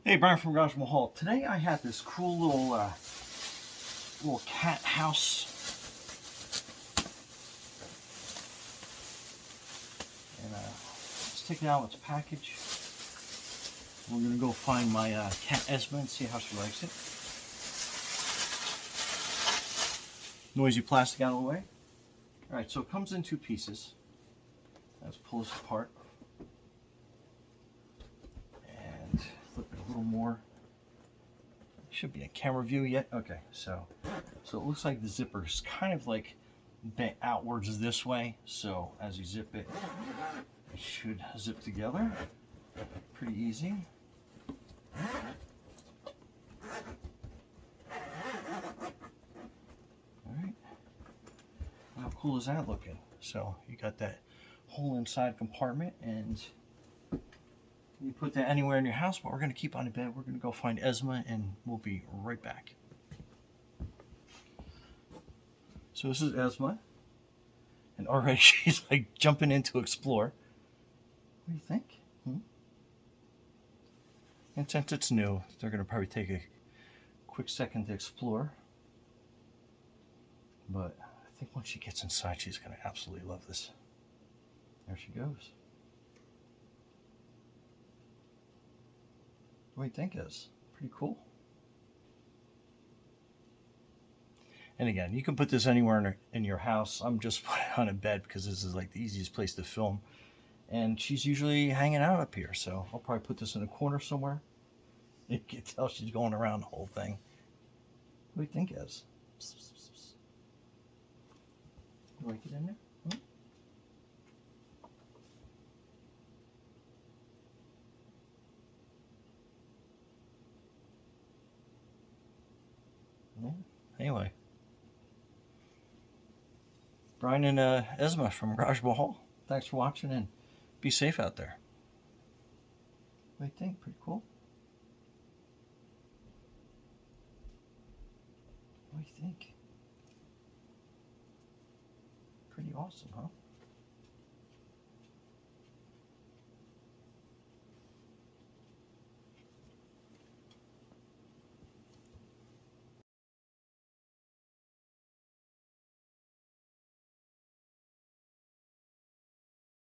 Hey, Brian from Garage Mahal. Today I had this cool little cat house, and let's take it out of its package. We're gonna go find my cat Esma and see how she likes it. Noisy plastic out of the way. All right, so it comes in two pieces. Let's pull this apart and flip it a little more. Should be in camera view yet. Okay, so it looks like the zipper is kind of like bent outwards this way. So as you zip it, it should zip together. Pretty easy. All right. How cool is that looking? So you got that whole inside compartment, and you put that anywhere in your house, but we're going to keep on the bed. We're going to go find Esma, and we'll be right back. So this is Esma, and already she's like jumping in to explore. What do you think? And since it's new, they're going to probably take a quick second to explore. But I think once she gets inside, she's going to absolutely love this. There she goes. What do you think is? Pretty cool. And again, you can put this anywhere in your house. I'm just putting it on a bed because this is like the easiest place to film. And she's usually hanging out up here, so I'll probably put this in a corner somewhere. You can tell she's going around the whole thing. What do you think is? You like it in there? Yeah. Anyway, Brian and Esma from Garage Mahal. Thanks for watching, and be safe out there. What do you think? Pretty cool. What do you think? Pretty awesome, huh?